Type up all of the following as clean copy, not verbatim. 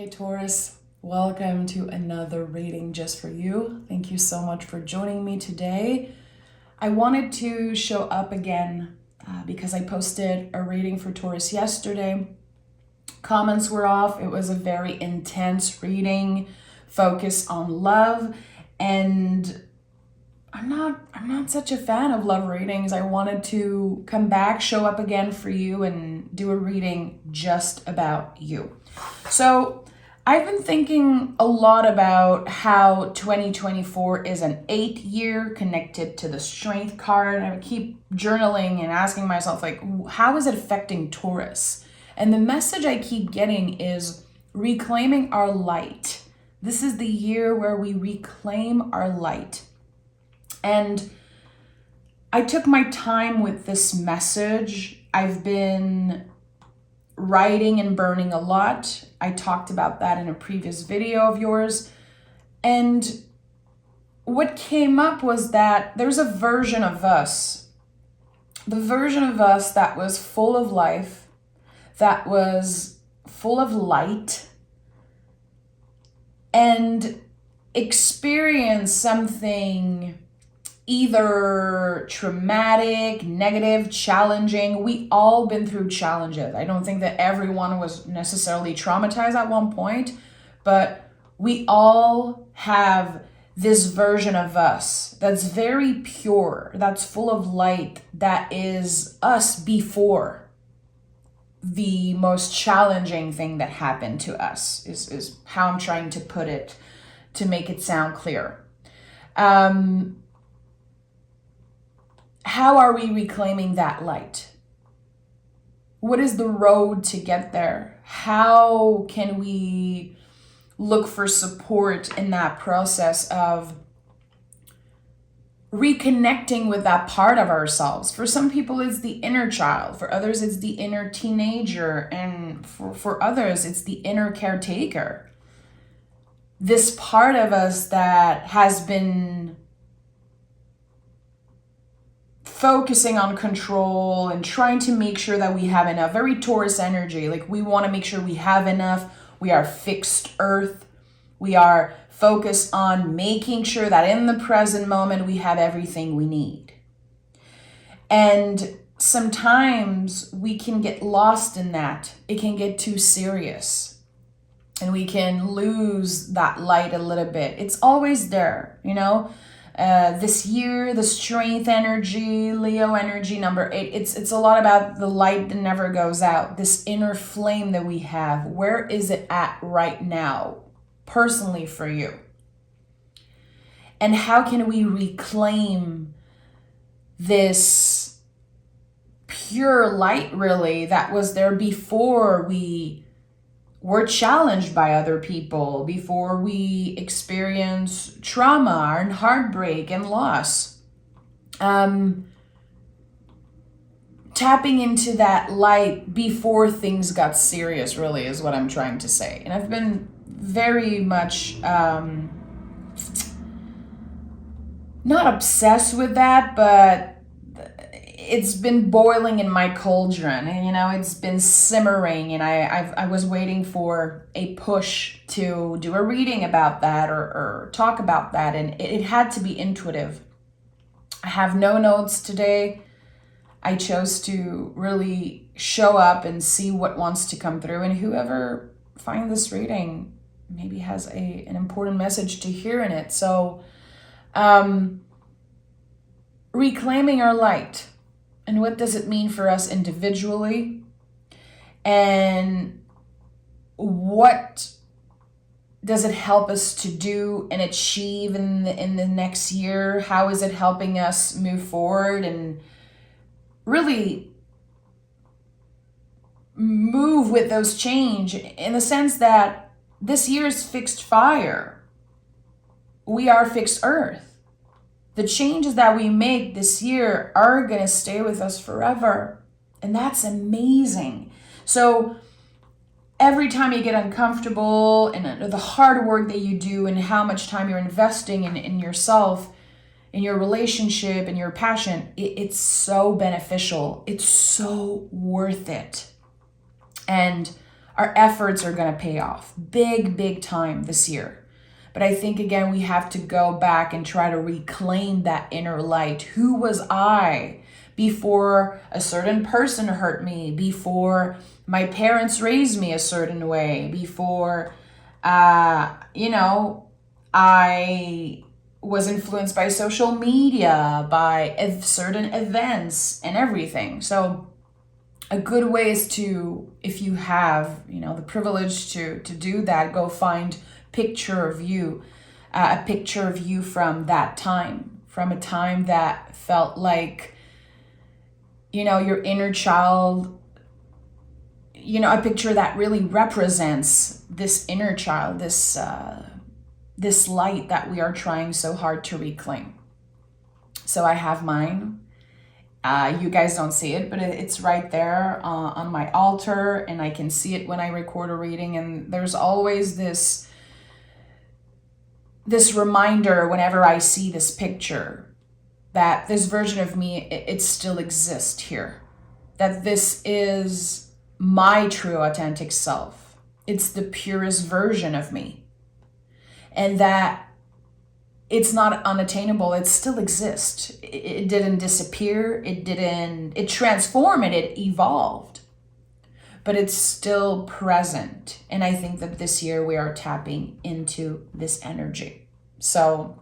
Hey Taurus, welcome to another reading just for you. Thank you so much for joining me today. I wanted to show up again because I posted a reading for Taurus yesterday. Comments were off. It was a very intense reading, focused on love, and I'm not such a fan of love readings. I wanted to come back, show up again for you, and do a reading just about you. So I've been thinking a lot about how 2024 is an 8-year connected to the Strength card. I keep journaling and asking myself, like, how is it affecting Taurus? And the message I keep getting is reclaiming our light. This is the year where we reclaim our light. And I took my time with this message. I've been writing and burning a lot. I talked about that in a previous video of yours. And what came up was that there's a version of us. The version of us that was full of life, that was full of light, and experienced something either traumatic, negative, challenging. We all been through challenges. I don't think that everyone was necessarily traumatized at one point, but we all have this version of us that's very pure, that's full of light, that is us before the most challenging thing that happened to us, is how I'm trying to put it to make it sound clear. How are we reclaiming that light? What is the road to get there? How can we look for support in that process of reconnecting with that part of ourselves? For some people, it's the inner child. For others, it's the inner teenager. And for others, it's the inner caretaker. This part of us that has been focusing on control and trying to make sure that we have enough. Very Taurus energy. Like, we want to make sure we have enough. We are fixed earth. We are focused on making sure that in the present moment we have everything we need. And sometimes we can get lost in that. It can get too serious. And we can lose that light a little bit. It's always there, you know? This year, the Strength energy, Leo energy, number 8, it's a lot about the light that never goes out. This inner flame that we have. Where is it at right now, personally for you? And how can we reclaim this pure light, really, that was there before we were challenged by other people, before we experience trauma and heartbreak and loss? Tapping into that light before things got serious, really, is what I'm trying to say. And I've been very much not obsessed with that, but it's been boiling in my cauldron, and it's been simmering, and I was waiting for a push to do a reading about that or talk about that, and it had to be intuitive. I have no notes today. I chose to really show up and see what wants to come through, and whoever finds this reading maybe has an important message to hear in it. So reclaiming our light. And what does it mean for us individually? And what does it help us to do and achieve in the next year? How is it helping us move forward and really move with those change, in the sense that this year is fixed fire. We are fixed earth. The changes that we make this year are going to stay with us forever. And that's amazing. So every time you get uncomfortable, and the hard work that you do and how much time you're investing in yourself, in your relationship, in your passion, it's so beneficial. It's so worth it. And our efforts are going to pay off big time this year. But I think, again, we have to go back and try to reclaim that inner light. Who was I before a certain person hurt me, before my parents raised me a certain way, before, I was influenced by social media, by certain events and everything. So a good way is to, if you have, the privilege to do that, go find a picture of you from that time, from a time that felt like, your inner child, a picture that really represents this inner child, this light that we are trying so hard to reclaim. So I have mine. You guys don't see it, but it's right there on my altar, and I can see it when I record a reading. And there's always this reminder whenever I see this picture that this version of me, it still exists here. That this is my true authentic self. It's the purest version of me. And that it's not unattainable. It still exists. It didn't disappear. It transformed, it evolved, but it's still present. And I think that this year we are tapping into this energy. So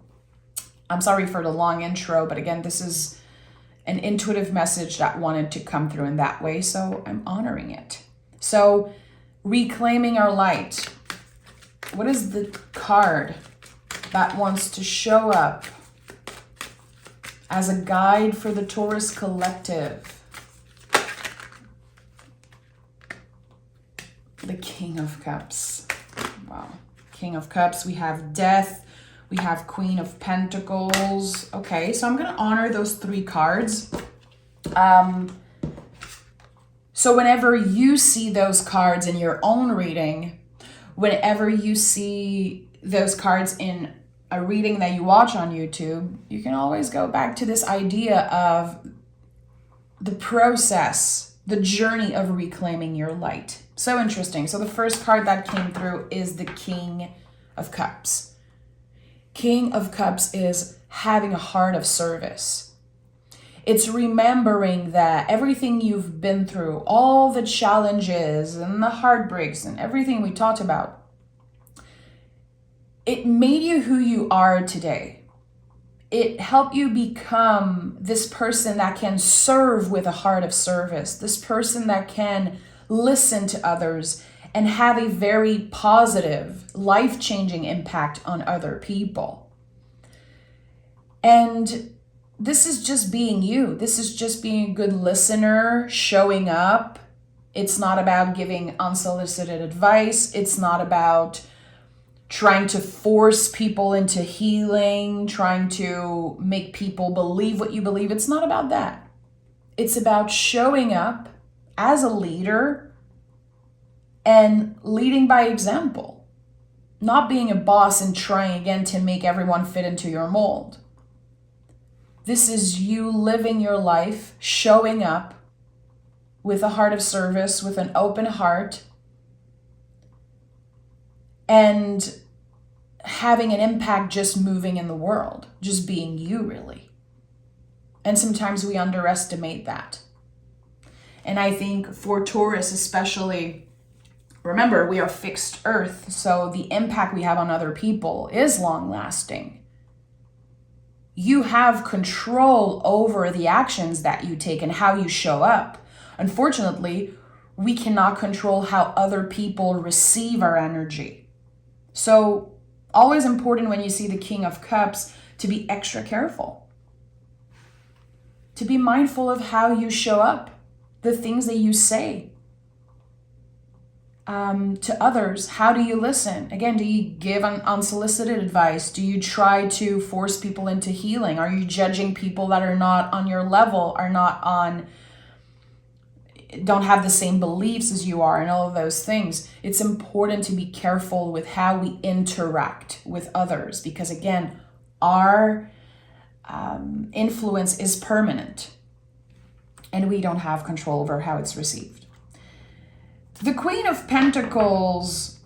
I'm sorry for the long intro, but again, this is an intuitive message that wanted to come through in that way. So I'm honoring it. So reclaiming our light. What is the card that wants to show up as a guide for the Taurus collective? The King of Cups. Wow. King of Cups. We have Death. We have Queen of Pentacles. Okay, so I'm going to honor those three cards. So whenever you see those cards in your own reading, whenever you see those cards in a reading that you watch on YouTube, you can always go back to this idea of the process, the journey of reclaiming your light. So interesting. So the first card that came through is the King of Cups. King of Cups is having a heart of service. It's remembering that everything you've been through, all the challenges and the heartbreaks and everything we talked about, it made you who you are today. It helped you become this person that can serve with a heart of service, this person that can listen to others and have a very positive, life-changing impact on other people. And this is just being you. This is just being a good listener, showing up. It's not about giving unsolicited advice. It's not about trying to force people into healing, trying to make people believe what you believe. It's not about that. It's about showing up as a leader and leading by example, not being a boss and trying again to make everyone fit into your mold. This is you living your life, showing up with a heart of service, with an open heart, and having an impact, just moving in the world, just being you, really. And sometimes we underestimate that. And I think for Taurus especially, remember, we are fixed earth, so the impact we have on other people is long-lasting. You have control over the actions that you take and how you show up. Unfortunately, we cannot control how other people receive our energy. So, always important when you see the King of Cups to be extra careful. To be mindful of how you show up, the things that you say. To others, how do you listen? Again, do you give unsolicited advice? Do you try to force people into healing? Are you judging people that are not on your level, don't have the same beliefs as you are, and all of those things? It's important to be careful with how we interact with others, because again, our influence is permanent and we don't have control over how it's received. The Queen of Pentacles,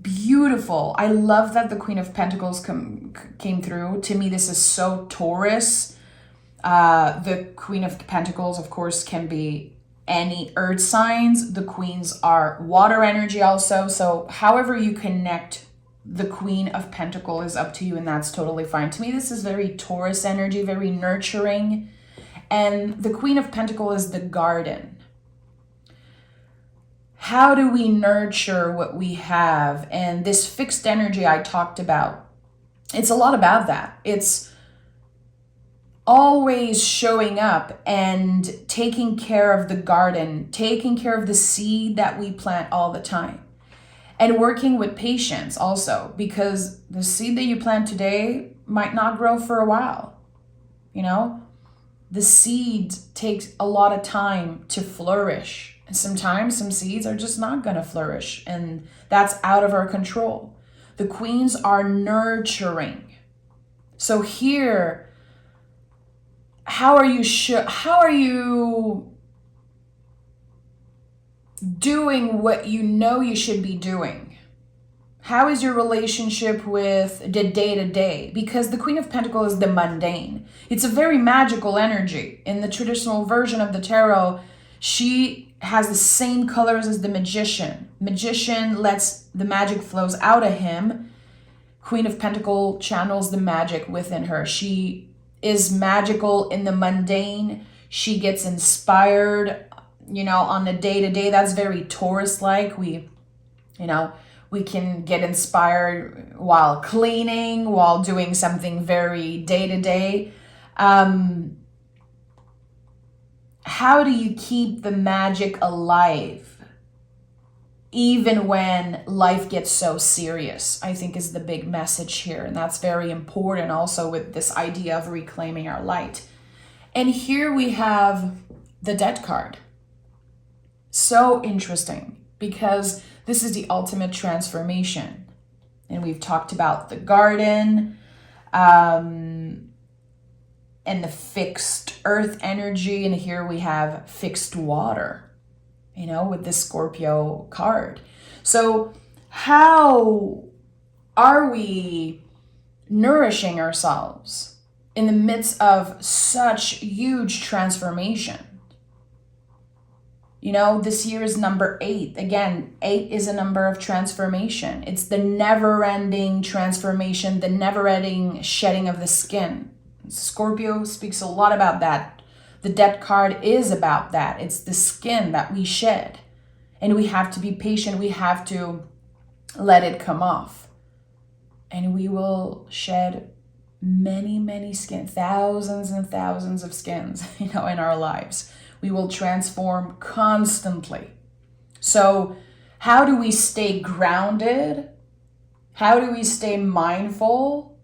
beautiful. I love that the Queen of Pentacles came through. To me, this is so Taurus. The Queen of Pentacles, of course, can be any earth signs. The queens are water energy also. So however you connect the Queen of Pentacles is up to you, and that's totally fine. To me, this is very Taurus energy, very nurturing. And the Queen of Pentacles is the garden. How do we nurture what we have? And this fixed energy I talked about, it's a lot about that. It's always showing up and taking care of the garden, taking care of the seed that we plant all the time. And working with patience also, because the seed that you plant today might not grow for a while. You know, the seed takes a lot of time to flourish. And sometimes some seeds are just not going to flourish, and that's out of our control. The queens are nurturing. So here, how are you doing what you know you should be doing? How is your relationship with the day-to-day? Because the Queen of Pentacles is the mundane. It's a very magical energy. In the traditional version of the tarot, she has the same colors as the magician. Magician lets the magic flows out of him. Queen of Pentacles channels the magic within her. She is magical in the mundane. She gets inspired, on the day-to-day. That's very Taurus-like. We can get inspired while cleaning, while doing something very day-to-day. How do you keep the magic alive even when life gets so serious? I think is the big message here. And that's very important also with this idea of reclaiming our light. And here we have the Death card. So interesting, because this is the ultimate transformation. And we've talked about the garden, and the fixed earth energy. And here we have fixed water, with the Scorpio card. So how are we nourishing ourselves in the midst of such huge transformation? This year is number 8. Again, 8 is a number of transformation. It's the never-ending transformation, the never-ending shedding of the skin. Scorpio speaks a lot about that. The Death card is about that. It's the skin that we shed. And we have to be patient. We have to let it come off. And we will shed many, many skins, thousands and thousands of skins, in our lives. We will transform constantly. So how do we stay grounded? How do we stay mindful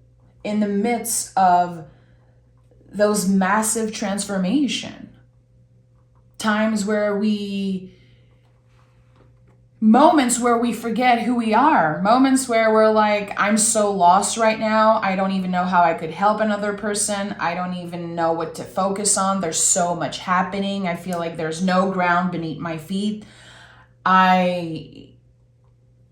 in the midst of those massive transformation? Moments where we forget who we are, moments where we're like, I'm so lost right now. I don't even know how I could help another person. I don't even know what to focus on. There's so much happening. I feel like there's no ground beneath my feet. I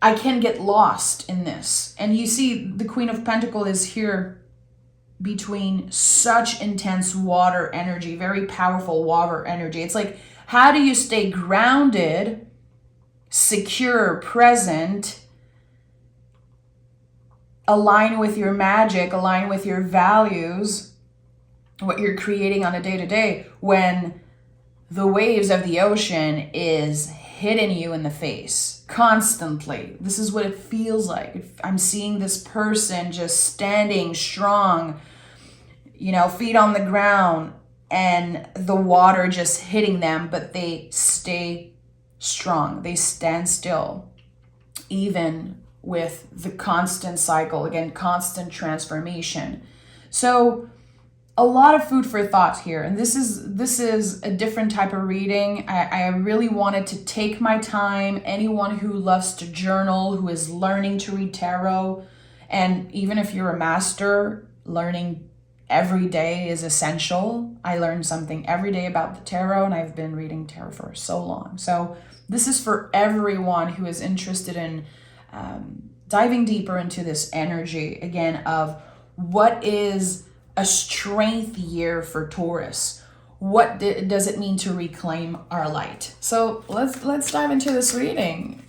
can get lost in this. And you see, the Queen of Pentacles is here between such intense water energy, very powerful water energy. It's like, how do you stay grounded, secure, present, align with your magic, align with your values, what you're creating on a day-to-day, when the waves of the ocean is hitting you in the face constantly? This is what it feels like. I'm seeing this person just standing strong, feet on the ground, and the water just hitting them, but they stay strong. They stand still, even with the constant cycle, again, constant transformation. So a lot of food for thought here. And this is a different type of reading. I really wanted to take my time. Anyone who loves to journal, who is learning to read tarot, and even if you're a master, learning every day is essential. I learn something every day about the tarot, and I've been reading tarot for so long. So this is for everyone who is interested in diving deeper into this energy, again, of what is a strength year for Taurus. What does it mean to reclaim our light? So let's dive into this reading.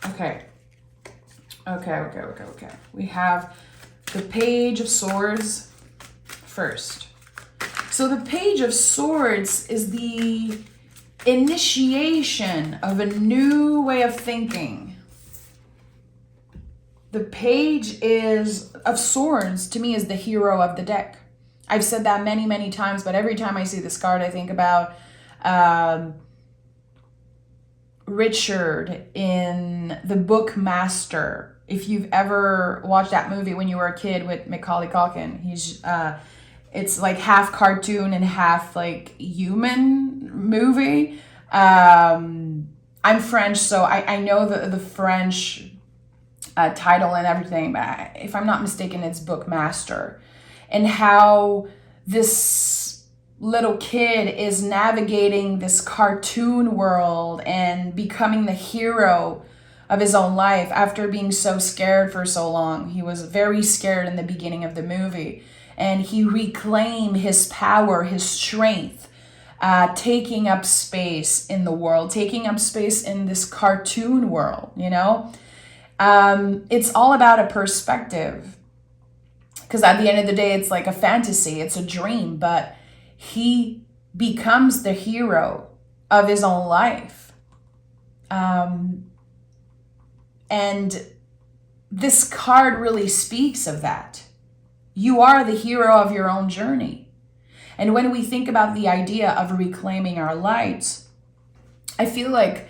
Okay. We have the Page of Swords first. So the Page of Swords is the initiation of a new way of thinking. The Page of Swords, to me, is the hero of the deck. I've said that many, many times, but every time I see this card, I think about Richard in The Book Master. If you've ever watched that movie when you were a kid with Macaulay Culkin, it's like half cartoon and half like human movie. I'm French, so I know the French title and everything, but if I'm not mistaken, it's Book Master. And how this little kid is navigating this cartoon world and becoming the hero of his own life after being so scared for so long. He was very scared in the beginning of the movie, and he reclaimed his power, his strength, taking up space in the world, taking up space in this cartoon world, you know? It's all about a perspective, because at the end of the day, it's like a fantasy, it's a dream, but he becomes the hero of his own life. And this card really speaks of that. You are the hero of your own journey. And when we think about the idea of reclaiming our light, I feel like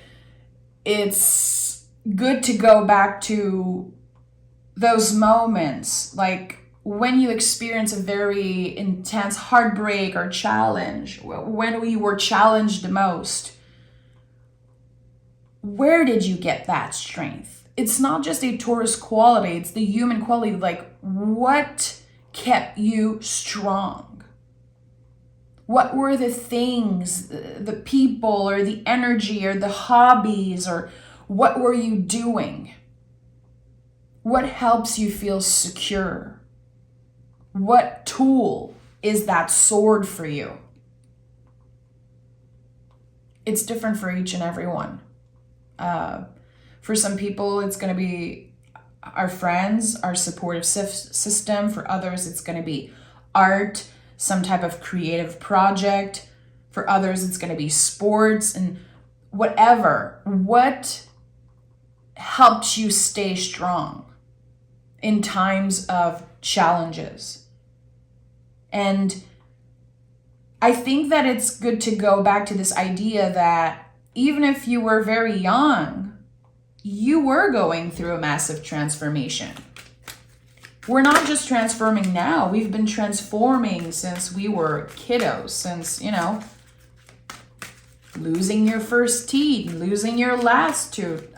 it's good to go back to those moments, like when you experience a very intense heartbreak or challenge, when we were challenged the most. Where did you get that strength? It's not just a Taurus quality, it's the human quality. Like, what kept you strong? What were the things, the people, or the energy, or the hobbies, or what were you doing? What helps you feel secure? What tool is that sword for you? It's different for each and every one. For some people, it's going to be our friends, our supportive system. For others, it's going to be art, some type of creative project. For others, it's going to be sports and whatever. What helped you stay strong in times of challenges? And I think that it's good to go back to this idea that even if you were very young, you were going through a massive transformation. We're not just transforming now. We've been transforming since we were kiddos, since, losing your first teeth, losing your last tooth,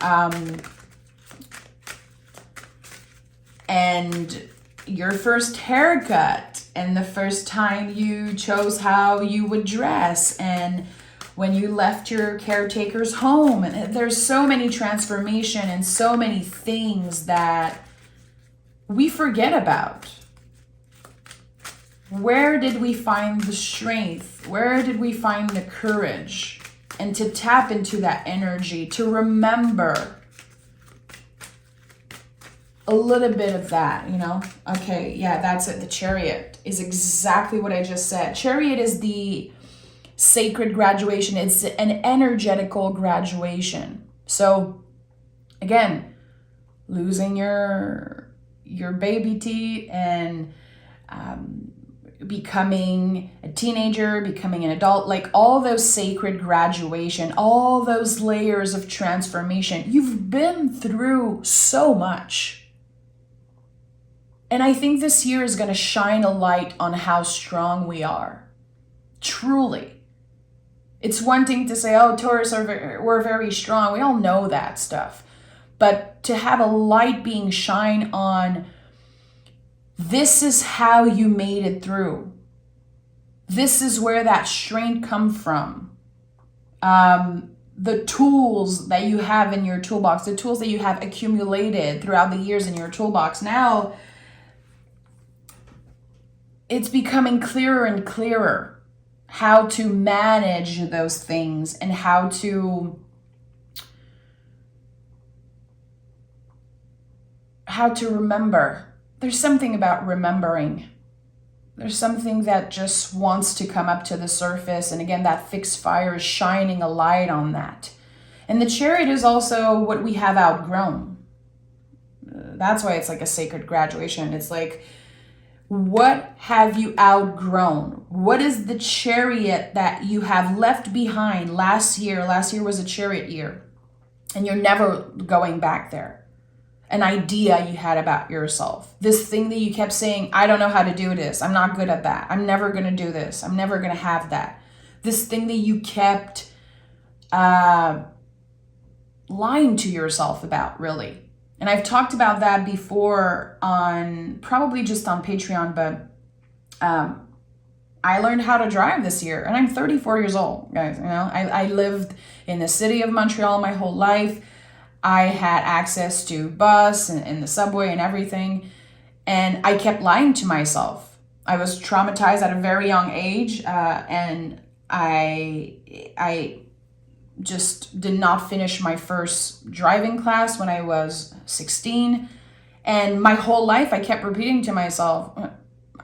and your first haircut, and the first time you chose how you would dress, and when you left your caretaker's home. And there's so many transformation and so many things that we forget about. Where did we find the strength? Where did we find the courage? And to tap into that energy, to remember a little bit of that, Okay, yeah, that's it. The Chariot is exactly what I just said. Chariot is the sacred graduation. It's an energetical graduation. So again, losing your baby teeth and becoming a teenager, becoming an adult, like all those sacred graduation, all those layers of transformation. You've been through so much. And I think this year is going to shine a light on how strong we are. Truly. It's one thing to say, oh, Taurus, we're very strong. We all know that stuff. but to have a light being shined on, this is how you made it through. This is where that strength comes from. The tools that you have in your toolbox, the tools that you have accumulated throughout the years in your toolbox, now it's becoming clearer and clearer how to manage those things and how to remember. There's something about remembering. There's something that just wants to come up to the surface. And again, that fixed fire is shining a light on that. And the Chariot is also what we have outgrown. That's why it's like a sacred graduation. It's like, what have you outgrown? What is the Chariot that you have left behind last year? Last year was a Chariot year. And you're never going back there. An idea you had about yourself. This thing that you kept saying, I don't know how to do this. I'm not good at that. I'm never going to do this. I'm never going to have that. This thing that you kept lying to yourself about, really. And I've talked about that before on, probably just on Patreon, but I learned how to drive this year, and I'm 34 years old, guys. You know, I lived in the city of Montreal my whole life. I had access to bus and the subway and everything. And I kept lying to myself. I was traumatized at a very young age. And I just did not finish my first driving class when I was 16. And my whole life I kept repeating to myself,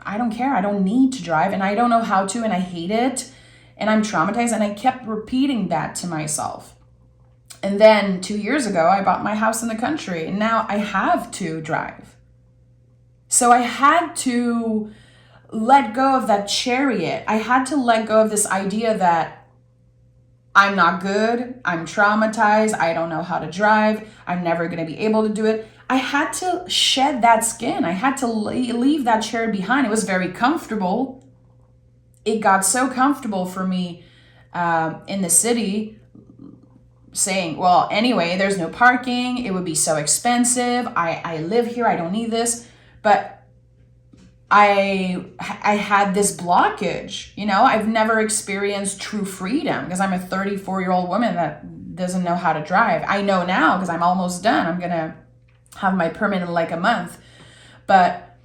I don't care. I don't need to drive. And I don't know how to. And I hate it. And I'm traumatized. And I kept repeating that to myself. And then 2 years ago, I bought my house in the country, and now I have to drive. So I had to let go of that Chariot. I had to let go of this idea that I'm not good, I'm traumatized, I don't know how to drive, I'm never going to be able to do it. I had to shed that skin. I had to leave that Chariot behind. It was very comfortable. It got so comfortable for me in the city, saying, well, anyway, there's no parking. It would be so expensive. I live here. I don't need this. But I had this blockage. You know, I've never experienced true freedom because I'm a 34-year-old woman that doesn't know how to drive. I know now because I'm almost done. I'm going to have my permit in like a month. But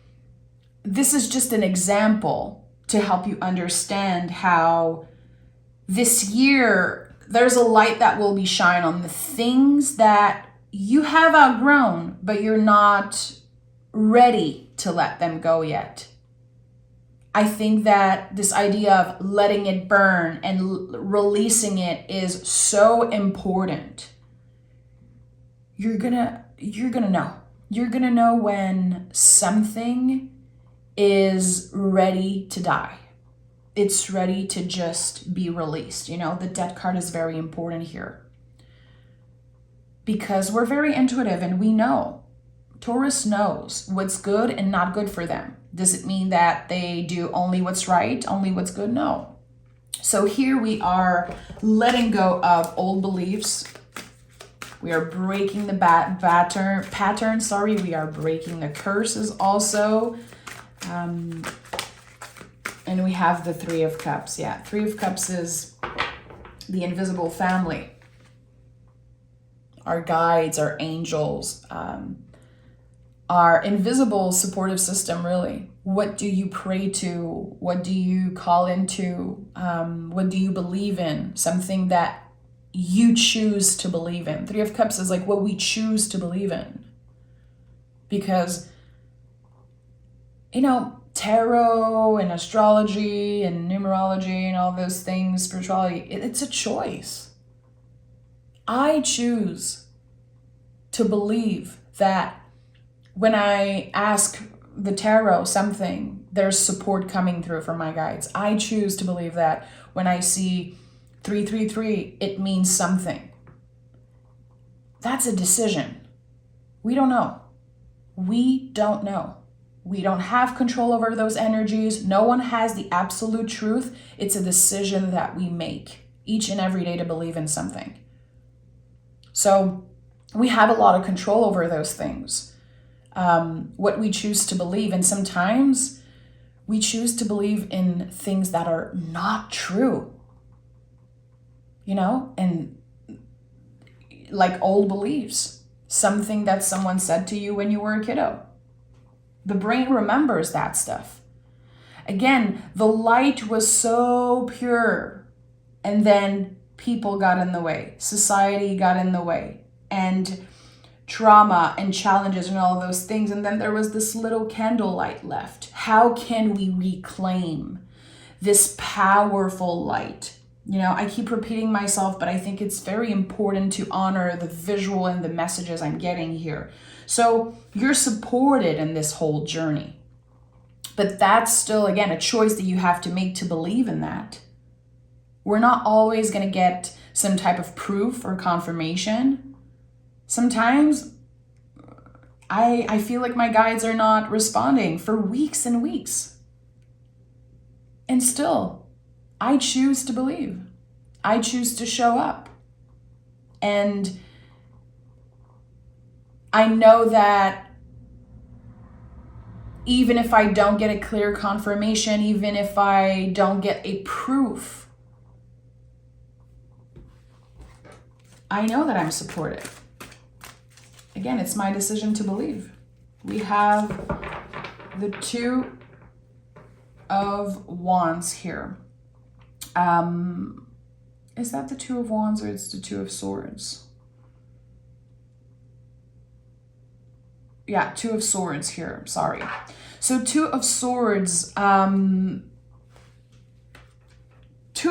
this is just an example to help you understand how this year there's a light that will be shined on the things that you have outgrown, but you're not ready to let them go yet. I think that this idea of letting it burn and releasing it is so important. You're gonna know. You're gonna know when something is ready to die. It's ready to just be released. You know, the Death card is very important here because we're very intuitive and we know. Taurus knows what's good and not good for them. Does it mean that they do only what's right, only what's good? No. So here we are letting go of old beliefs. We are breaking the pattern. We are breaking the curses also. And we have the Three of Cups. Yeah, Three of Cups is the invisible family. Our guides, our angels, our invisible supportive system, really. What do you pray to? What do you call into? What do you believe in? Something that you choose to believe in. Three of Cups is like what we choose to believe in. Because, you know, tarot and astrology and numerology and all those things, spirituality, it's a choice. I choose to believe that when I ask the tarot something, there's support coming through from my guides. I choose to believe that when I see 333, it means something. That's a decision. We don't know. We don't know. We don't have control over those energies. No one has the absolute truth. It's a decision that we make each and every day to believe in something. So We have a lot of control over those things, what we choose to believe. And sometimes we choose to believe in things that are not true, and like old beliefs, something that someone said to you when you were a kiddo. The brain remembers that stuff. Again, the light was so pure, and then people got in the way, society got in the way, and trauma and challenges and all those things. And then there was this little candlelight left. How can we reclaim this powerful light? I keep repeating myself, but I think it's very important to honor the visual and the messages I'm getting here. So you're supported in this whole journey. But that's still, again, a choice that you have to make to believe in that. We're not always going to get some type of proof or confirmation. Sometimes I feel like my guides are not responding for weeks and weeks. And still, I choose to believe. I choose to show up. And I know that even if I don't get a clear confirmation, even if I don't get a proof, I know that I'm supported. Again, it's my decision to believe. We have the Two of Wands here. Is that the Two of Wands or it's the Two of Swords? Yeah, Two of Swords here, sorry. So Two of Swords, Two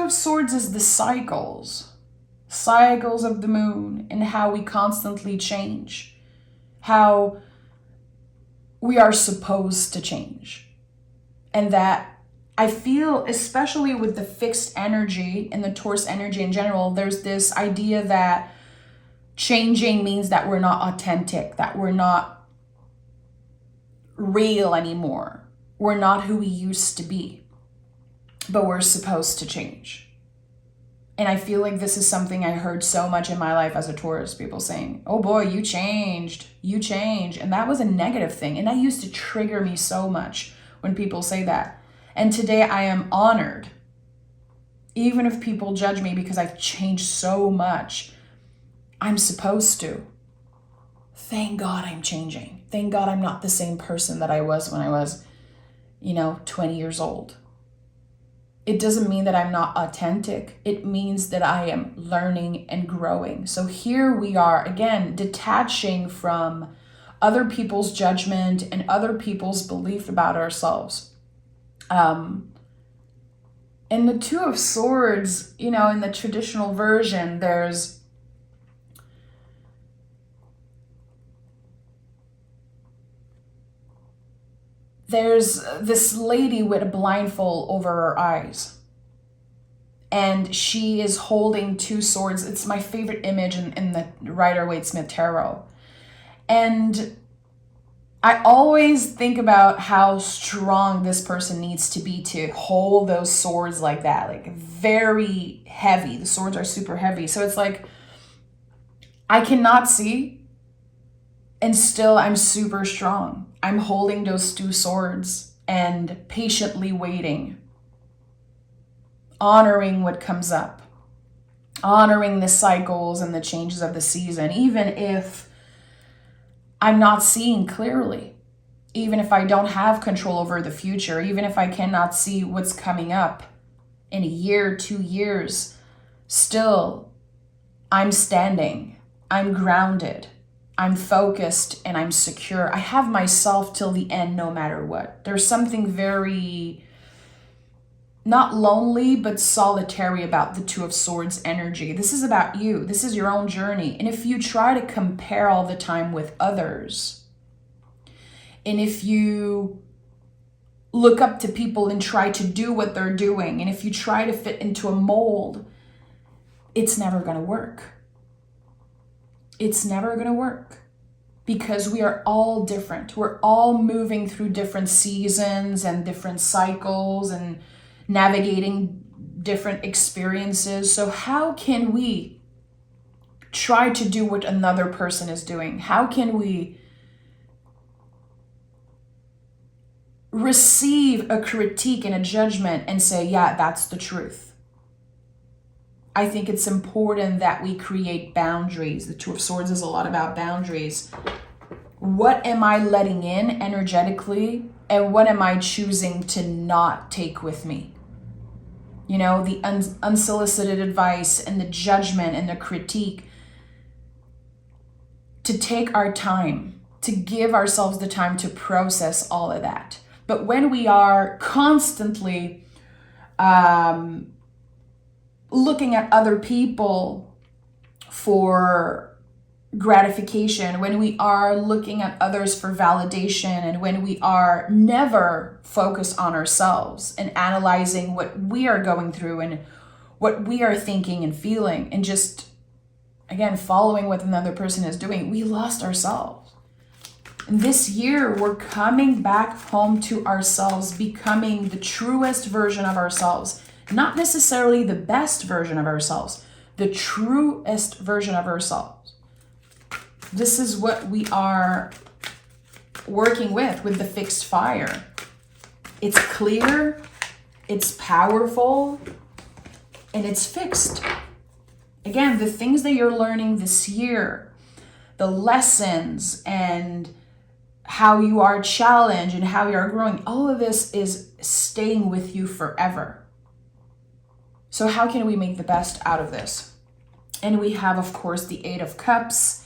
of Swords is the cycles of the moon and how we constantly change, how we are supposed to change. And that I feel, especially with the fixed energy and the Taurus energy in general, there's this idea that changing means that we're not authentic, that we're not real anymore. We're not who we used to be, but we're supposed to change. And I feel like this is something I heard so much in my life as a Taurus, people saying, oh boy, you changed. And that was a negative thing. And that used to trigger me so much when people say that. And today I am honored, even if people judge me because I've changed so much. I'm supposed to. Thank God I'm changing. Thank God I'm not the same person that I was when I was, 20 years old. It doesn't mean that I'm not authentic. It means that I am learning and growing. So here we are, again, detaching from other people's judgment and other people's belief about ourselves. And the Two of Swords, in the traditional version, there's this lady with a blindfold over her eyes. And she is holding two swords. It's my favorite image in the Rider-Waite-Smith Tarot. And I always think about how strong this person needs to be to hold those swords like that, like very heavy. The swords are super heavy. So it's like, I cannot see, and still I'm super strong. I'm holding those two swords and patiently waiting, honoring what comes up, honoring the cycles and the changes of the season, even if I'm not seeing clearly, even if I don't have control over the future, even if I cannot see what's coming up in a year, 2 years, still I'm standing, I'm grounded, I'm focused, and I'm secure. I have myself till the end no matter what. There's something very, not lonely, but solitary about the Two of Swords energy. This is about you. This is your own journey. And if you try to compare all the time with others, and if you look up to people and try to do what they're doing, and if you try to fit into a mold, it's never going to work. It's never going to work because we are all different. We're all moving through different seasons and different cycles and navigating different experiences. So how can we try to do what another person is doing? How can we receive a critique and a judgment and say, yeah, that's the truth? I think it's important that we create boundaries. The Two of Swords is a lot about boundaries. What am I letting in energetically, and what am I choosing to not take with me? You know, the unsolicited advice and the judgment and the critique. To take our time, to give ourselves the time to process all of that. But when we are constantly looking at other people for gratification, when we are looking at others for validation, and when we are never focused on ourselves and analyzing what we are going through and what we are thinking and feeling, and just, again, following what another person is doing, we lost ourselves. And this year, we're coming back home to ourselves, becoming the truest version of ourselves. Not necessarily the best version of ourselves, the truest version of ourselves. This is what we are working with the fixed fire. It's clear, it's powerful, and it's fixed. Again, the things that you're learning this year, the lessons and how you are challenged and how you are growing, all of this is staying with you forever. So how can we make the best out of this? And we have, of course, the Eight of Cups.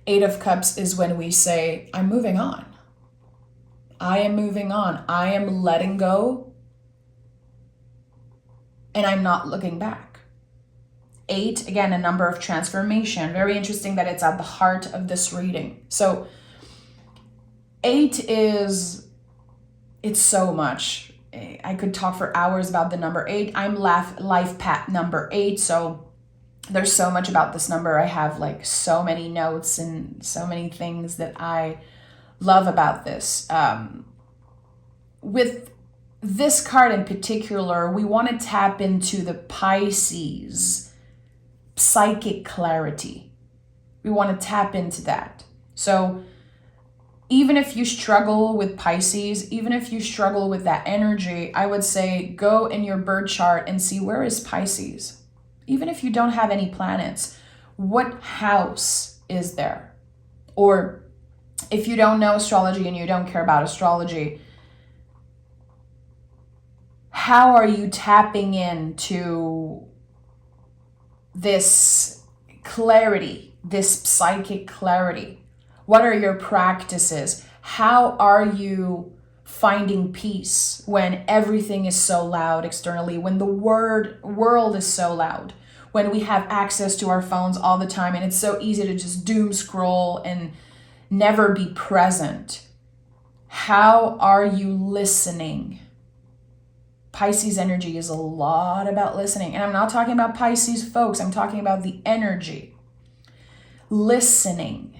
Eight of Cups is when we say, I'm moving on. I am moving on. I am letting go. And I'm not looking back. 8, again, a number of transformation. Very interesting that it's at the heart of this reading. So 8 is, it's so much. I could talk for hours about the number 8. I'm life path number 8. So there's so much about this number. I have like so many notes and so many things that I love about this. With this card in particular, we want to tap into the Pisces psychic clarity. We want to tap into that. So even if you struggle with Pisces, even if you struggle with that energy, I would say go in your birth chart and see, where is Pisces? Even if you don't have any planets, what house is there? Or if you don't know astrology and you don't care about astrology, how are you tapping into this clarity, this psychic clarity? What are your practices? How are you finding peace when everything is so loud externally, when the world is so loud, when we have access to our phones all the time and it's so easy to just doom scroll and never be present? How are you listening? Pisces energy is a lot about listening. And I'm not talking about Pisces folks. I'm talking about the energy. Listening.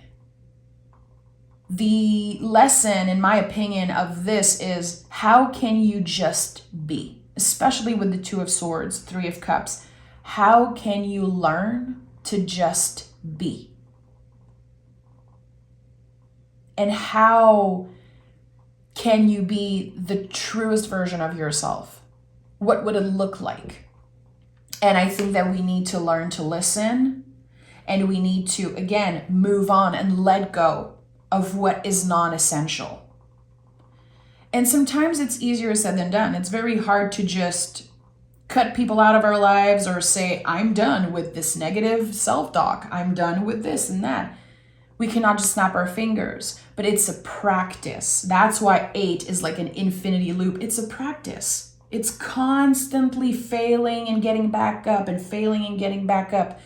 The lesson, in my opinion, of this is, how can you just be? Especially with the Two of Swords, Three of Cups. How can you learn to just be? And how can you be the truest version of yourself? What would it look like? And I think that we need to learn to listen, and we need to, again, move on and let go of what is non-essential. And sometimes it's easier said than done. It's very hard to just cut people out of our lives or say, I'm done with this negative self-talk. I'm done with this and that. We cannot just snap our fingers, but it's a practice. That's why 8 is like an infinity loop. It's a practice. It's constantly failing and getting back up and failing and getting back up.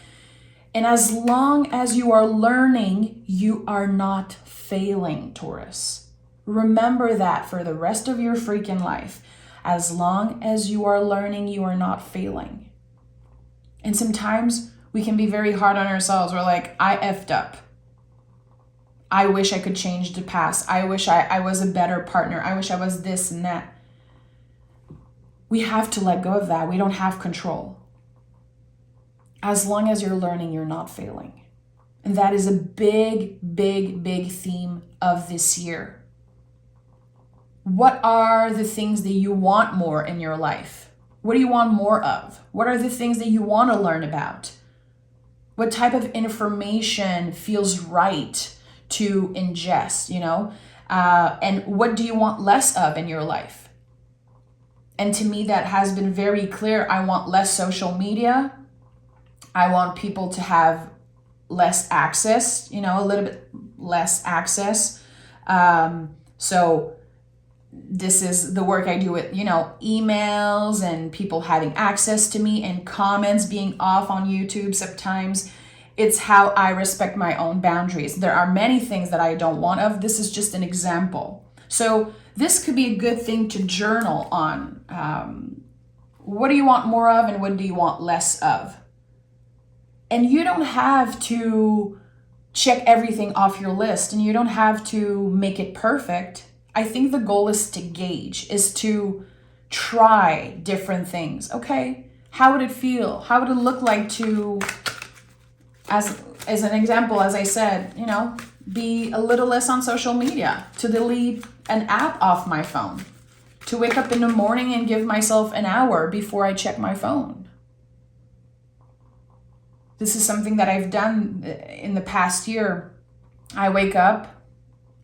And as long as you are learning, you are not failing, Taurus. Remember that for the rest of your freaking life. As long as you are learning, you are not failing. And sometimes we can be very hard on ourselves. We're like, I effed up. I wish I could change the past. I wish I was a better partner. I wish I was this and that. We have to let go of that. We don't have control. As long as you're learning, you're not failing. And that is a big, big, big theme of this year. What are the things that you want more in your life? What do you want more of? What are the things that you want to learn about? What type of information feels right to ingest, and what do you want less of in your life? And to me, that has been very clear. I want less social media. I want people to have less access, a little bit less access. So this is the work I do with, emails and people having access to me and comments being off on YouTube sometimes. It's how I respect my own boundaries. There are many things that I don't want of. This is just an example. So this could be a good thing to journal on. What do you want more of and what do you want less of? And you don't have to check everything off your list and you don't have to make it perfect. I think the goal is to gauge, is to try different things. Okay, how would it feel? How would it look like to, as an example, as I said, be a little less on social media, to delete an app off my phone, to wake up in the morning and give myself an hour before I check my phone. This is something that I've done in the past year. I wake up,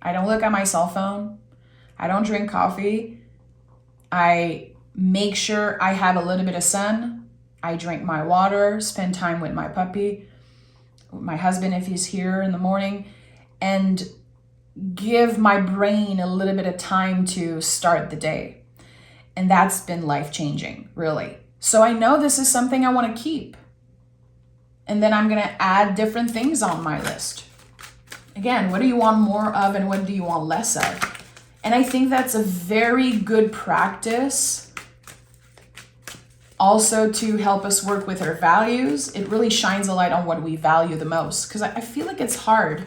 I don't look at my cell phone, I don't drink coffee, I make sure I have a little bit of sun, I drink my water, spend time with my puppy, my husband if he's here in the morning, and give my brain a little bit of time to start the day. And that's been life-changing, really. So I know this is something I want to keep. And then I'm going to add different things on my list. Again, what do you want more of and what do you want less of? And I think that's a very good practice also to help us work with our values. It really shines a light on what we value the most, because I feel like it's hard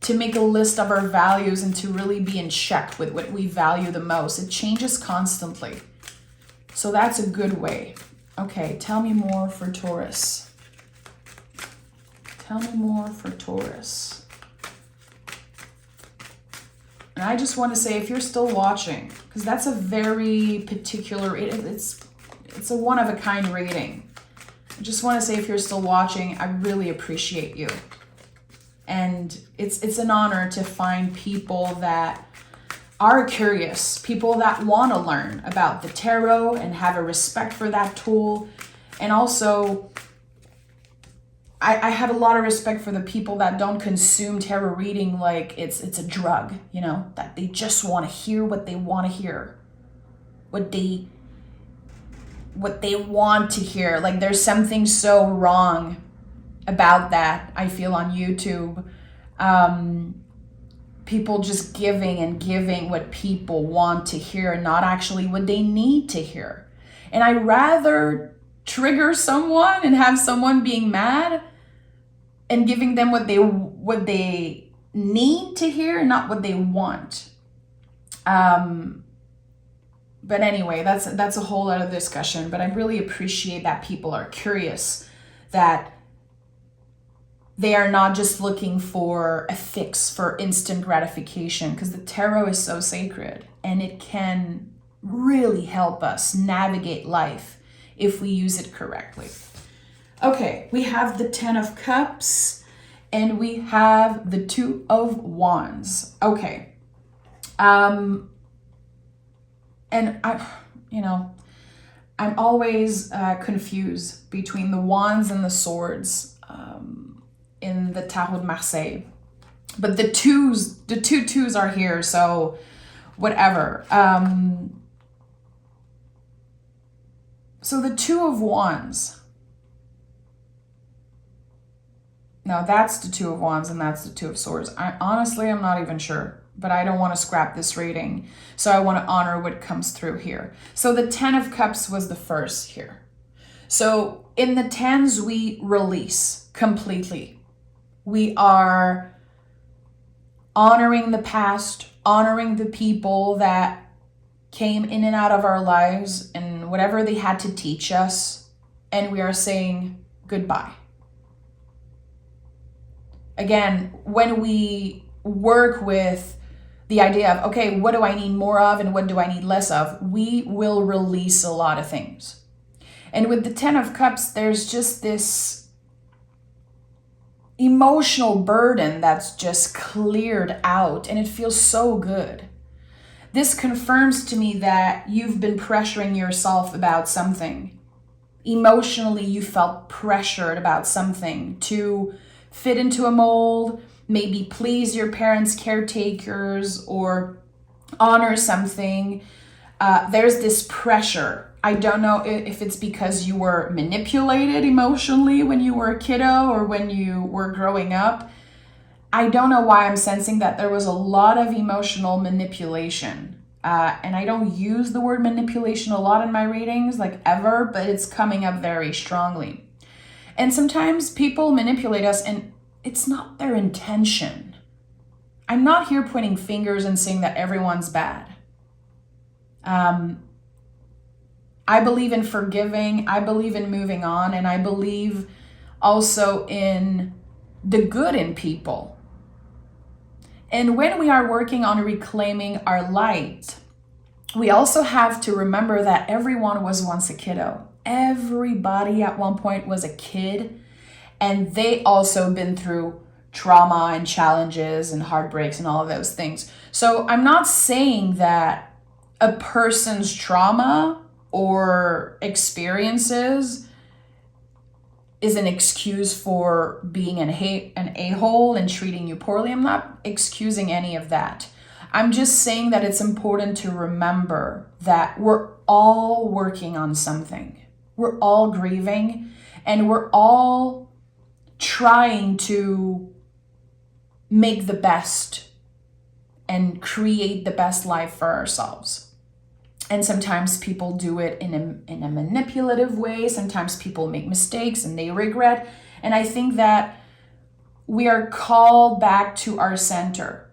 to make a list of our values and to really be in check with what we value the most. It changes constantly. So that's a good way. Okay, tell me more for Taurus. Tell me more for Taurus. And I just want to say, if you're still watching, because that's a very particular, it's a one-of-a-kind rating. I just want to say, if you're still watching, I really appreciate you. And it's an honor to find people that are curious, people that want to learn about the tarot and have a respect for that tool. And also, I have a lot of respect for the people that don't consume tarot reading like it's a drug, that they just want to hear what they want to hear, what they want to hear. Like, there's something so wrong about that, I feel, on YouTube. People just giving what people want to hear, not actually what they need to hear. And I'd rather trigger someone and have someone being mad and giving them what they need to hear, not what they want. But anyway, that's a whole other discussion. But I really appreciate that people are curious, that they are not just looking for a fix for instant gratification, because the tarot is so sacred and it can really help us navigate life if we use it correctly. Okay, we have the 10 of Cups and we have the 2 of Wands. Okay. And I'm always confused between the Wands and the Swords in the Tarot de Marseille. But the two twos are here, so whatever. So the 2 of Wands. No, that's the 2 of Wands and that's the 2 of Swords. I'm not even sure, but I don't want to scrap this reading. So I want to honor what comes through here. So the 10 of Cups was the first here. So in the 10s, we release completely. We are honoring the past, honoring the people that came in and out of our lives and whatever they had to teach us. And we are saying goodbye. Again, when we work with the idea of, okay, what do I need more of and what do I need less of, we will release a lot of things. And with the 10 of Cups, there's just this emotional burden that's just cleared out, and it feels so good. This confirms to me that you've been pressuring yourself about something. Emotionally, you felt pressured about something to fit into a mold, maybe please your parents' caretakers, or honor something. There's this pressure. I don't know if it's because you were manipulated emotionally when you were a kiddo or when you were growing up. I don't know why I'm sensing that there was a lot of emotional manipulation. And I don't use the word manipulation a lot in my readings, like ever, but it's coming up very strongly. And sometimes people manipulate us and it's not their intention. I'm not here pointing fingers and saying that everyone's bad. I believe in forgiving, I believe in moving on, and I believe also in the good in people. And when we are working on reclaiming our light, we also have to remember that everyone was once a kiddo. Everybody at one point was a kid, and they also been through trauma and challenges and heartbreaks and all of those things. So I'm not saying that a person's trauma or experiences is an excuse for being an a-hole and treating you poorly. I'm not excusing any of that. I'm just saying that it's important to remember that we're all working on something. We're all grieving, and we're all trying to make the best and create the best life for ourselves. And sometimes people do it in a manipulative way. Sometimes people make mistakes and they regret. And I think that we are called back to our center.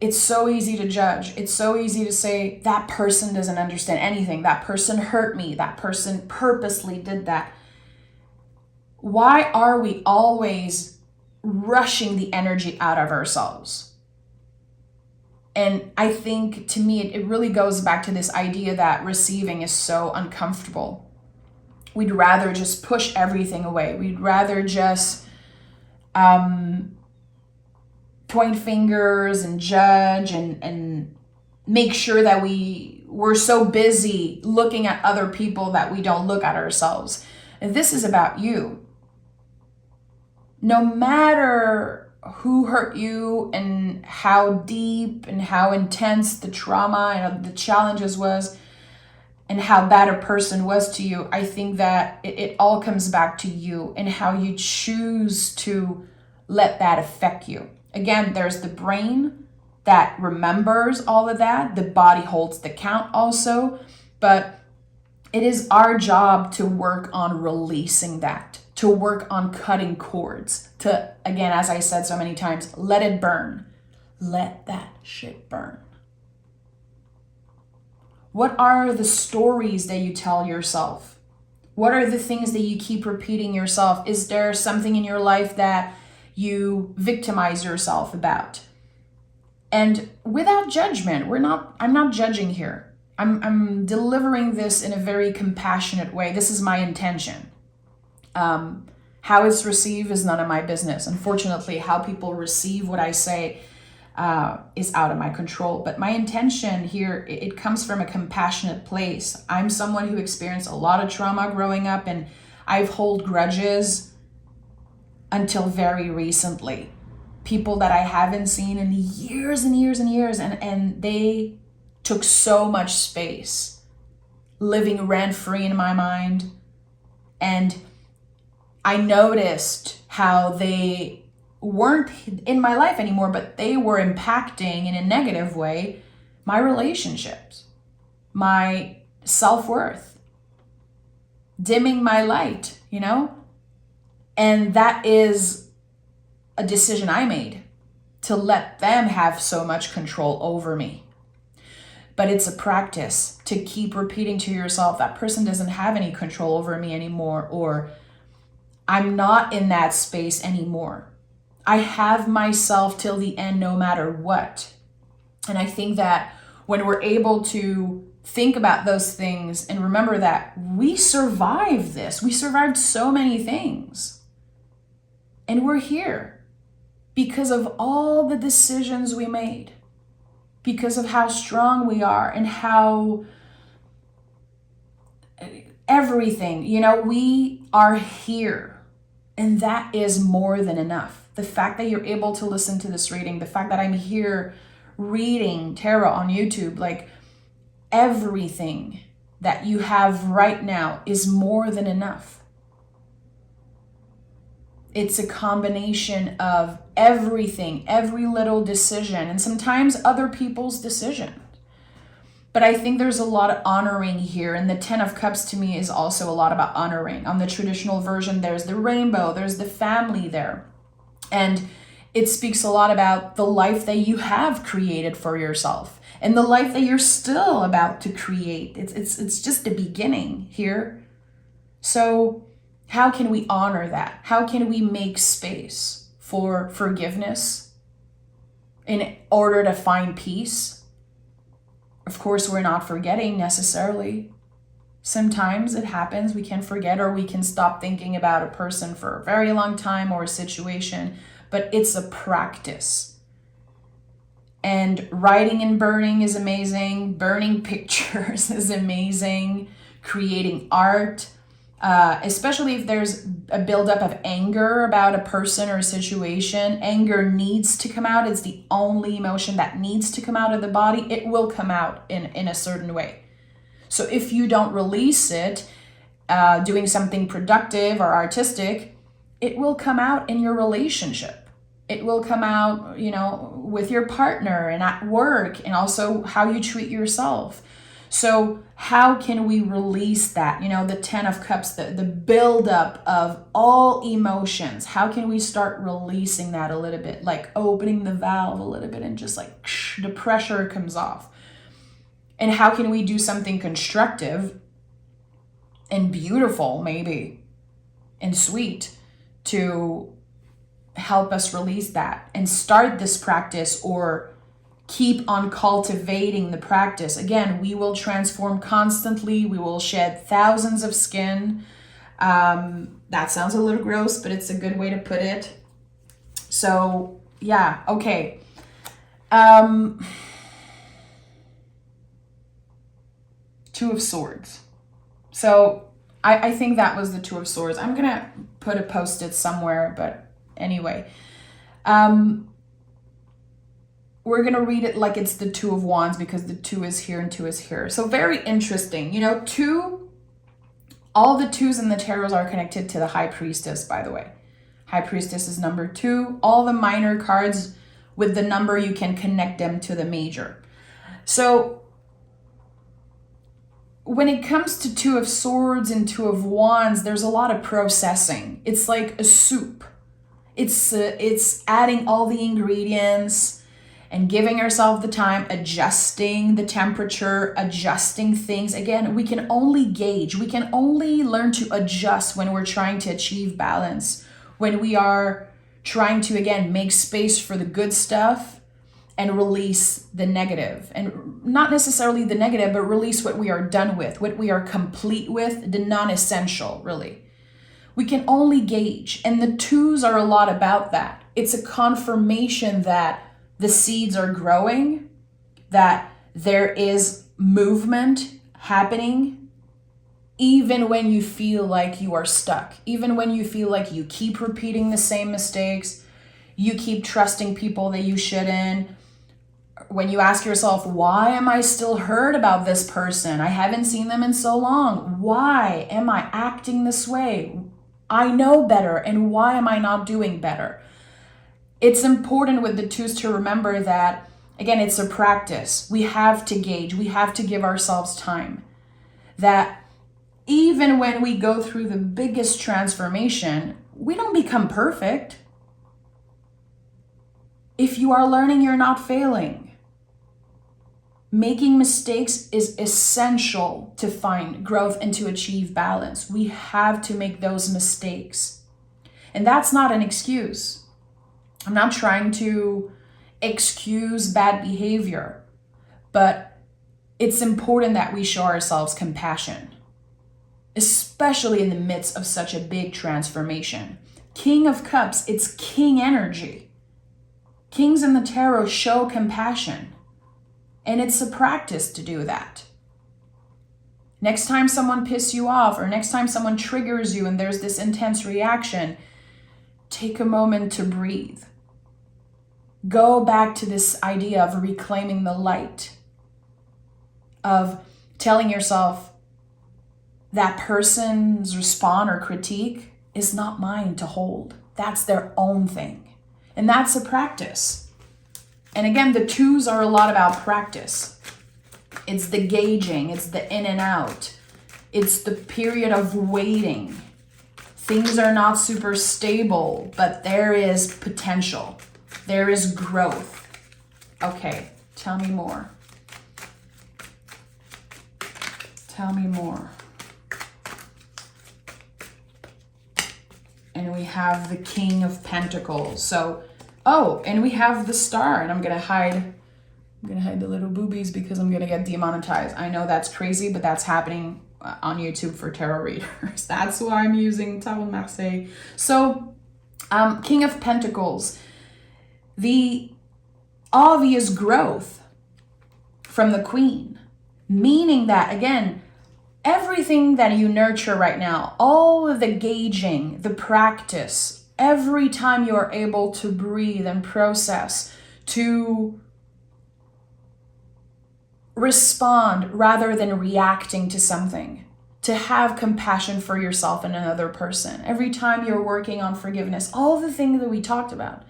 It's so easy to judge. It's so easy to say, that person doesn't understand anything. That person hurt me. That person purposely did that. Why are we always rushing the energy out of ourselves? And I think, to me, it really goes back to this idea that receiving is so uncomfortable. We'd rather just push everything away. We'd rather just point fingers and judge and make sure that we're so busy looking at other people that we don't look at ourselves. And this is about you. No matter who hurt you and how deep and how intense the trauma and the challenges was and how bad a person was to you, I think that it all comes back to you and how you choose to let that affect you. Again, there's the brain that remembers all of that. The body holds the count also, but it is our job to work on releasing that, to work on cutting cords, to, again, as I said so many times, let it burn. Let that shit burn. What are the stories that you tell yourself? What are the things that you keep repeating yourself? Is there something in your life that you victimize yourself about? And without judgment, I'm not judging here. I'm delivering this in a very compassionate way. This is my intention. How it's received is none of my business. Unfortunately, how people receive what I say is out of my control. But my intention here, it comes from a compassionate place. I'm someone who experienced a lot of trauma growing up, and I've held grudges until very recently. People that I haven't seen in years and years and years, and they took so much space, living rent-free in my mind. And I noticed how they weren't in my life anymore, but they were impacting in a negative way my relationships, my self-worth, dimming my light, And that is a decision I made, to let them have so much control over me. But it's a practice to keep repeating to yourself, that person doesn't have any control over me anymore, or I'm not in that space anymore. I have myself till the end no matter what. And I think that when we're able to think about those things and remember that we survived this, we survived so many things. And we're here because of all the decisions we made, because of how strong we are and how everything, we are here. And that is more than enough. The fact that you're able to listen to this reading, the fact that I'm here reading tarot on YouTube, like everything that you have right now is more than enough. It's a combination of everything, every little decision, and sometimes other people's decisions. But I think there's a lot of honoring here. And the 10 of Cups to me is also a lot about honoring. On the traditional version, there's the rainbow, there's the family there. And it speaks a lot about the life that you have created for yourself and the life that you're still about to create. It's just the beginning here. So how can we honor that? How can we make space for forgiveness in order to find peace? Of course, we're not forgetting necessarily. Sometimes it happens, we can forget, or we can stop thinking about a person for a very long time or a situation, but it's a practice. And writing and burning is amazing. Burning pictures is amazing. Creating art, especially if there's a buildup of anger about a person or a situation. Anger needs to come out. It's the only emotion that needs to come out of the body. It will come out in a certain way. So if you don't release it, doing something productive or artistic, it will come out in your relationship. It will come out, with your partner and at work, and also how you treat yourself. So how can we release that? The 10 of Cups, the buildup of all emotions. How can we start releasing that a little bit, like opening the valve a little bit and just like the pressure comes off? And how can we do something constructive and beautiful, maybe, and sweet to help us release that and start this practice, or keep on cultivating the practice? Again, we will transform constantly. We will shed thousands of skin. That sounds a little gross, but it's a good way to put it. So yeah, okay. Two of Swords. So I think that was the Two of Swords. I'm going to put a post-it somewhere, but anyway. We're going to read it like it's the Two of Wands because the 2 is here and 2 is here. So very interesting. All the 2s in the tarot are connected to the High Priestess, by the way. High Priestess is number 2. All the minor cards with the number, you can connect them to the major. So when it comes to Two of Swords and Two of Wands, there's a lot of processing. It's like a soup. It's adding all the ingredients and giving ourselves the time, adjusting the temperature, adjusting things. Again, we can only gauge. We can only learn to adjust when we're trying to achieve balance, when we are trying to, again, make space for the good stuff and release the negative. And not necessarily the negative, but release what we are done with, what we are complete with, the non-essential, really. We can only gauge. And the 2s are a lot about that. It's a confirmation that the seeds are growing, that there is movement happening, even when you feel like you are stuck, even when you feel like you keep repeating the same mistakes, you keep trusting people that you shouldn't. When you ask yourself, why am I still hurt about this person? I haven't seen them in so long. Why am I acting this way? I know better, and why am I not doing better? It's important with the 2s to remember that, again, it's a practice. We have to gauge. We have to give ourselves time. That even when we go through the biggest transformation, we don't become perfect. If you are learning, you're not failing. Making mistakes is essential to find growth and to achieve balance. We have to make those mistakes. And that's not an excuse. I'm not trying to excuse bad behavior, but it's important that we show ourselves compassion, especially in the midst of such a big transformation. King of Cups, it's king energy. Kings in the tarot show compassion, and it's a practice to do that. Next time someone pisses you off, or next time someone triggers you and there's this intense reaction, take a moment to breathe. Go back to this idea of reclaiming the light, of telling yourself that person's response or critique is not mine to hold. That's their own thing. And that's a practice. And again, the twos are a lot about practice. It's the gauging, it's the in and out. It's the period of waiting. Things are not super stable, but there is potential. There is growth. Okay, tell me more. Tell me more. And we have the King of Pentacles. So, and we have the Star, and I'm gonna hide the little boobies because I'm gonna get demonetized. I know that's crazy, but that's happening on YouTube for tarot readers. That's why I'm using Tarot Marseille. So, King of Pentacles, the obvious growth from the Queen, meaning that, again, everything that you nurture right now, all of the gauging, the practice, every time you are able to breathe and process, to respond rather than reacting to something, to have compassion for yourself and another person, every time you're working on forgiveness, all the things that we talked about,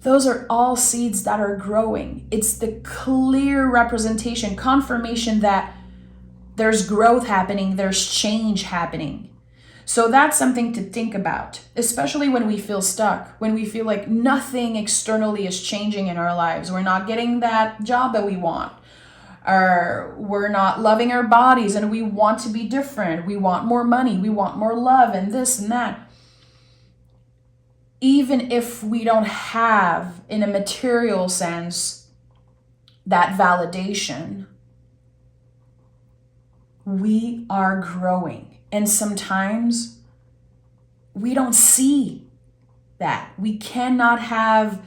those are all seeds that are growing. It's the clear representation, confirmation that there's growth happening, there's change happening. So that's something to think about, especially when we feel stuck, when we feel like nothing externally is changing in our lives. We're not getting that job that we want, or we're not loving our bodies and we want to be different. We want more money, we want more love and this and that. Even if we don't have, in a material sense, that validation, we are growing. And sometimes we don't see that. We cannot have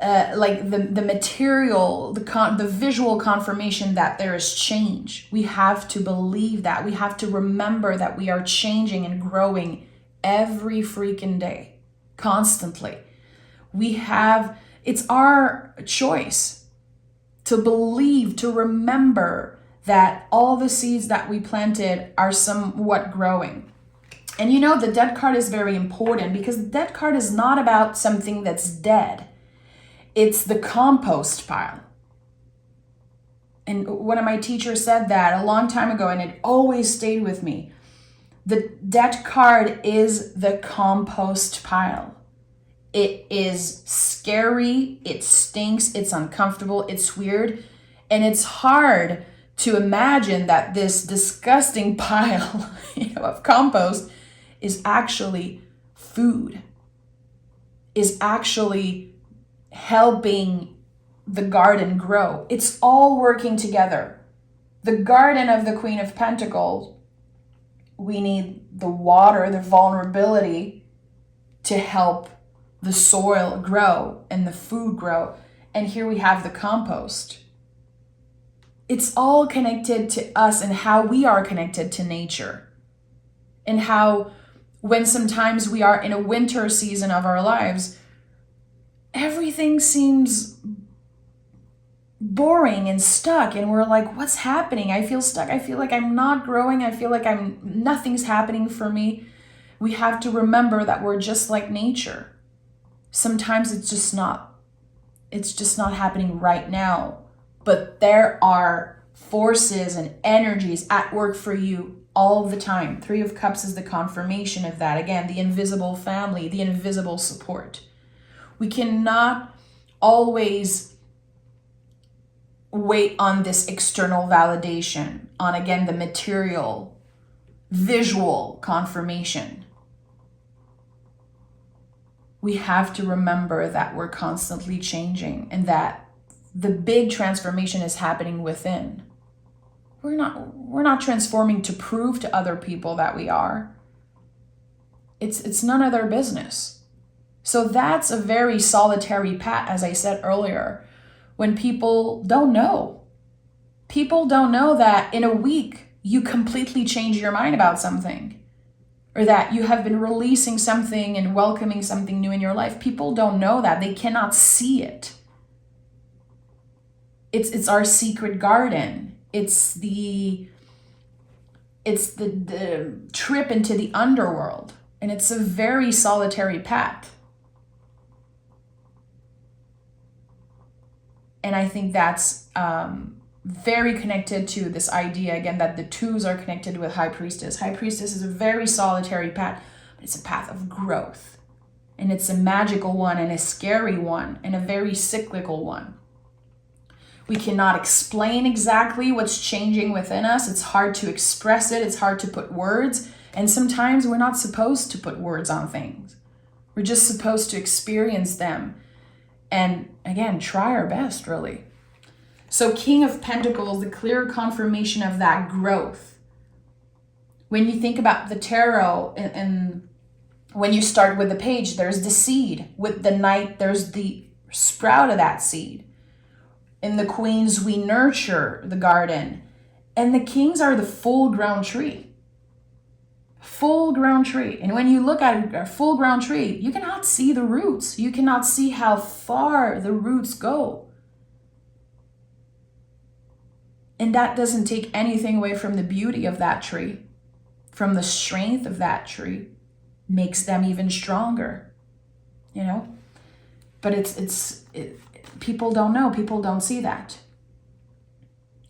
like the material, the visual confirmation that there is change. We have to believe that. We have to remember that we are changing and growing every freaking day, constantly. It's our choice to believe, to remember that all the seeds that we planted are somewhat growing. And you know, the dead card is very important because the dead card is not about something that's dead. It's the compost pile. And one of my teachers said that a long time ago, and it always stayed with me. The dead card is the compost pile. It is scary, it stinks, it's uncomfortable, it's weird, and it's hard to imagine that this disgusting pile of compost is actually food, is actually helping the garden grow. It's all working together. The garden of the Queen of Pentacles, we need the water, the vulnerability to help the soil grow and the food grow. And here we have the compost. It's all connected to us and how we are connected to nature. And how when sometimes we are in a winter season of our lives, everything seems boring and stuck. And we're like, what's happening? I feel stuck. I feel like I'm not growing. I feel like nothing's happening for me. We have to remember that we're just like nature. Sometimes it's just not happening right now. But there are forces and energies at work for you all the time. Three of Cups is the confirmation of that. Again, the invisible family, the invisible support. We cannot always wait on this external validation, on, again, the material, visual confirmation. we have to remember that we're constantly changing and that the big transformation is happening within. We're not transforming to prove to other people that we are. It's none of their business. So that's a very solitary path, as I said earlier, when people don't know. People don't know that in a week you completely change your mind about something, or that you have been releasing something and welcoming something new in your life. People don't know that. They cannot see it. It's our secret garden. It's the trip into the underworld. And it's a very solitary path. And I think that's very connected to this idea, again, that the twos are connected with High Priestess. High Priestess is a very solitary path, but it's a path of growth. And it's a magical one and a scary one and a very cyclical one. We cannot explain exactly what's changing within us. It's hard to express it. It's hard to put words. And sometimes we're not supposed to put words on things. We're just supposed to experience them. And again, try our best, really. So King of Pentacles, the clear confirmation of that growth. When you think about the tarot, and when you start with the page, there's the seed. With the Knight, there's the sprout of that seed. In the Queens, we nurture the garden. And the Kings are the full-grown tree. Full-grown tree. And when you look at a full-grown tree, you cannot see the roots. You cannot see how far the roots go. And that doesn't take anything away from the beauty of that tree, from the strength of that tree. Makes them even stronger, you know? But people don't know. People don't see that.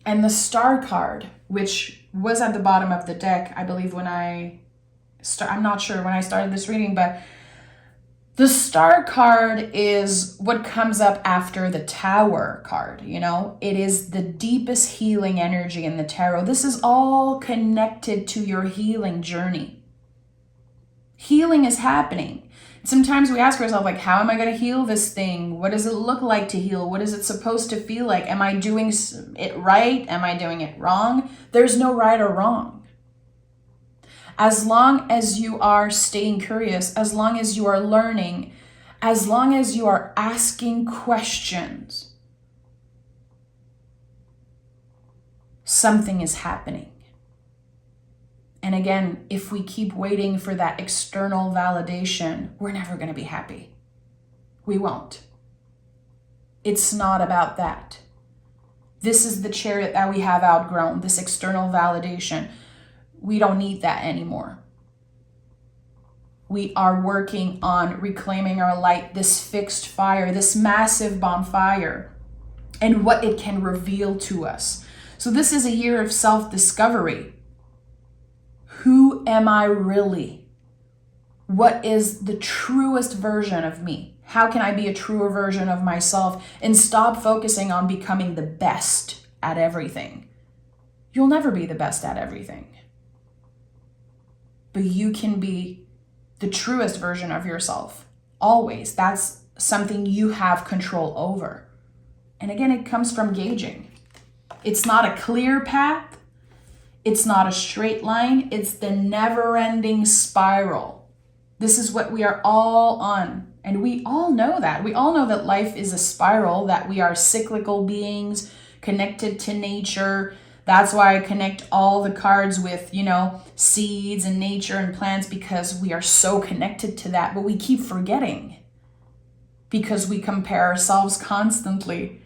And the Star card, which was at the bottom of the deck, I believe I'm not sure when I started this reading, but the Star card is what comes up after the Tower card, you know? It is the deepest healing energy in the tarot. This is all connected to your healing journey. Healing is happening. Sometimes we ask ourselves, like, how am I going to heal this thing? What does it look like to heal? What is it supposed to feel like? Am I doing it right? Am I doing it wrong? There's no right or wrong. As long as you are staying curious, as long as you are learning, as long as you are asking questions, something is happening. And again, if we keep waiting for that external validation, we're never going to be happy. We won't. It's not about that. This is the Chariot that we have outgrown, this external validation. We don't need that anymore. We are working on reclaiming our light, this fixed fire, this massive bonfire, and what it can reveal to us. So this is a year of self-discovery. Who am I really? What is the truest version of me? How can I be a truer version of myself and stop focusing on becoming the best at everything? You'll never be the best at everything. But you can be the truest version of yourself. Always. That's something you have control over. And again, it comes from gauging. It's not a clear path. It's not a straight line. It's the never-ending spiral. This is what we are all on. And we all know that. We all know that life is a spiral, that we are cyclical beings connected to nature. That's why I connect all the cards with, seeds and nature and plants, because we are so connected to that. But we keep forgetting because we compare ourselves constantly.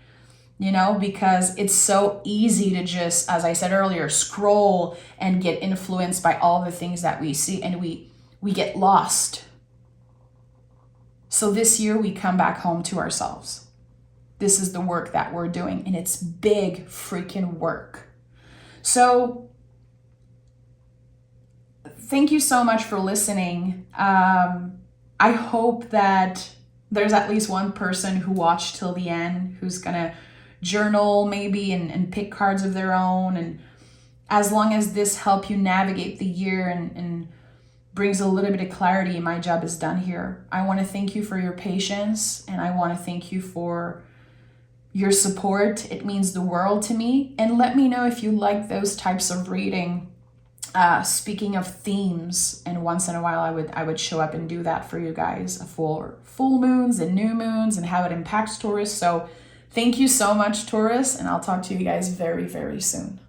Because it's so easy to just, as I said earlier, scroll and get influenced by all the things that we see, and we get lost. So this year we come back home to ourselves. This is the work that we're doing, and it's big freaking work. So thank you so much for listening. I hope that there's at least one person who watched till the end, who's gonna journal maybe and pick cards of their own. And as long as this help you navigate the year and brings a little bit of clarity, my job is done here. I want to thank you for your patience, and I want to thank you for your support. It means the world to me. And let me know if you like those types of reading. Speaking of themes, and once in a while I would show up and do that for you guys for full moons and new moons and how it impacts Taurus. So thank you so much, Taurus, and I'll talk to you guys very, very soon.